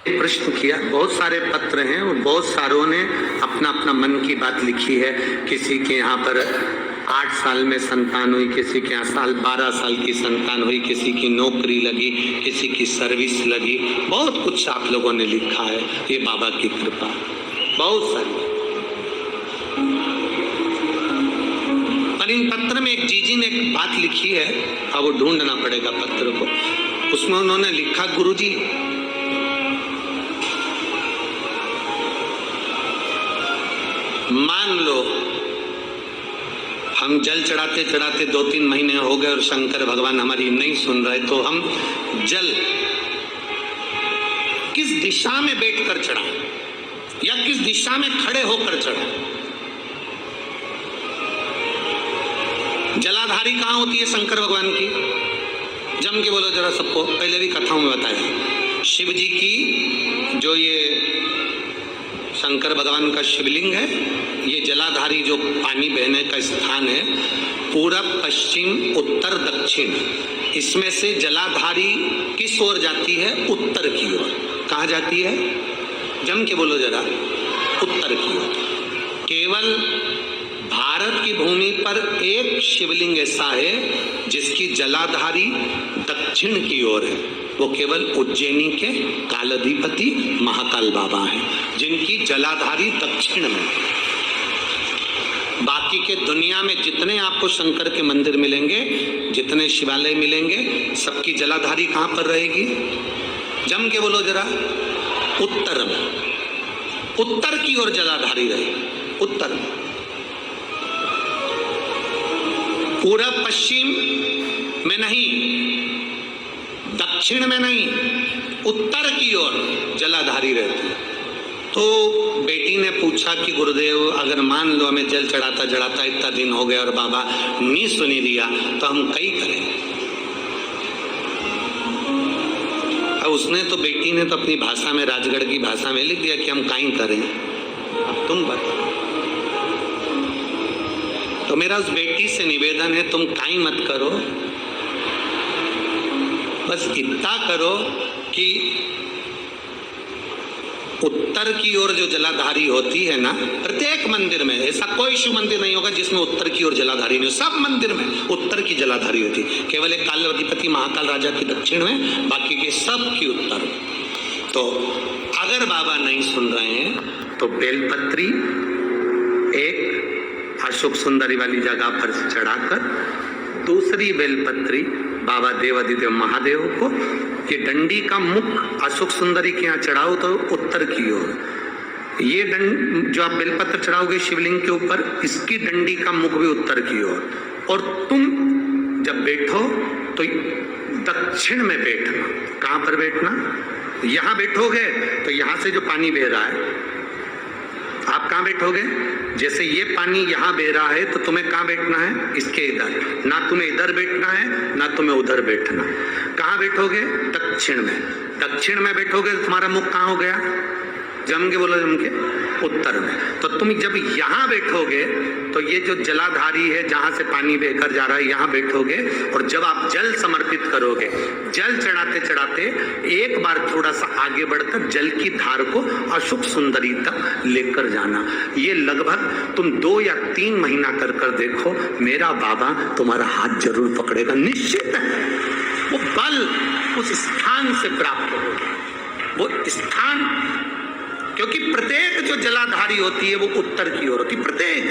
प्रश्न किया, बहुत सारे पत्र हैं और बहुत सारों ने अपना अपना मन की बात लिखी है। किसी के यहाँ पर 8 साल में संतान हुई, किसी के यहाँ 12 साल की संतान हुई, किसी की नौकरी लगी, किसी की सर्विस लगी, बहुत कुछ आप लोगों ने लिखा है। ये बाबा की कृपा, बहुत सारी। पर इन पत्र में एक जीजी ने एक बात लिखी है, अब वो ढूंढना पड़ेगा पत्र को। उसमें उन्होंने लिखा, गुरुजी मान लो हम जल चढ़ाते चढ़ाते 2-3 महीने हो गए और शंकर भगवान हमारी नहीं सुन रहे, तो हम जल किस दिशा में बैठकर चढ़ाएं या किस दिशा में खड़े होकर चढ़ाएं? जलाधारी कहाँ होती है शंकर भगवान की? जम के बोलो जरा सबको, पहले भी कथाओं में बताया। शिव जी की जो ये शंकर भगवान का शिवलिंग है, ये जलाधारी जो पानी बहने का स्थान है, पूरब पश्चिम उत्तर दक्षिण, इसमें से जलाधारी किस ओर जाती है? उत्तर की ओर। कहाँ जाती है? जम के बोलो जरा, उत्तर की ओर। केवल भारत की भूमि पर एक शिवलिंग ऐसा है जिसकी जलाधारी दक्षिण की ओर है, वो केवल उज्जैनी के कालाधिपति महाकाल बाबा हैं, जिनकी जलाधारी दक्षिण में। बाकी के दुनिया में जितने आपको शंकर के मंदिर मिलेंगे, जितने शिवालय मिलेंगे, सबकी जलाधारी कहां पर रहेगी? जम के बोलो जरा, उत्तर में। उत्तर की ओर जलाधारी रहेगी, उत्तर। पूरब पश्चिम में नहीं, दक्षिण में नहीं, उत्तर की ओर जलाधारी रहती है। तो बेटी ने पूछा कि गुरुदेव अगर मान लो हमें जल चढ़ाता चढ़ाता इतना दिन हो गया और बाबा नहीं सुनी दिया, तो हम कई करें? अब उसने तो, बेटी ने तो अपनी भाषा में, राजगढ़ की भाषा में लिख दिया कि हम काई करें। अब तुम बताओ। तो मेरा उस बेटी से निवेदन है, तुम काई मत करो, बस इतना करो कि उत्तर की ओर जो जलाधारी होती है ना, प्रत्येक मंदिर में, ऐसा कोई शिव मंदिर नहीं होगा जिसमें उत्तर की ओर जलाधारी नहीं हो। सब मंदिर में उत्तर की जलाधारी होती, केवल एक कालाधिपति महाकाल राजा की दक्षिण में, बाकी के सब की उत्तर। तो अगर बाबा नहीं सुन रहे हैं तो बेलपत्री एक अशोक सुंदरी वाली जगह पर चढ़ाकर, दूसरी बेलपत्री बाबा देवादिदेव महादेव को, कि डंडी का मुख अशोक सुंदरी के यहाँ चढ़ाओ तो उत्तर की ओर। ये जो आप बेलपत्र चढ़ाओगे शिवलिंग के ऊपर, इसकी डंडी का मुख भी उत्तर की ओर। और तुम जब बैठो तो दक्षिण में बैठना। कहां पर बैठना? यहां बैठोगे तो यहां से जो पानी बह रहा है, आप कहां बैठोगे? जैसे ये पानी यहां बह रहा है तो तुम्हें कहां बैठना है? इसके इधर। ना तुम्हें इधर बैठना है, ना तुम्हें उधर बैठना। कहां बैठोगे? दक्षिण में। दक्षिण में बैठोगे तो तुम्हारा मुख कहां हो गया? जम के बोलो, जम के उत्तर में। तो तुम जब यहां बैठोगे तो ये जो जलाधारी है जहां से पानी बहकर जा रहा है, यहां बैठोगे। और जब आप जल समर्पित करोगे, जल चढ़ाते चढ़ाते एक बार थोड़ा सा आगे बढ़कर जल की धार को अशोक सुंदरी तक लेकर जाना। ये लगभग तुम 2 या 3 महीना कर कर देखो, मेरा बाबा तुम्हारा हाथ जरूर पकड़ेगा, निश्चित है। वो बल उस स्थान से प्राप्त होगा, वो स्थान, क्योंकि प्रत्येक जो जलाधारी होती है वो उत्तर की ओर होती है, प्रत्येक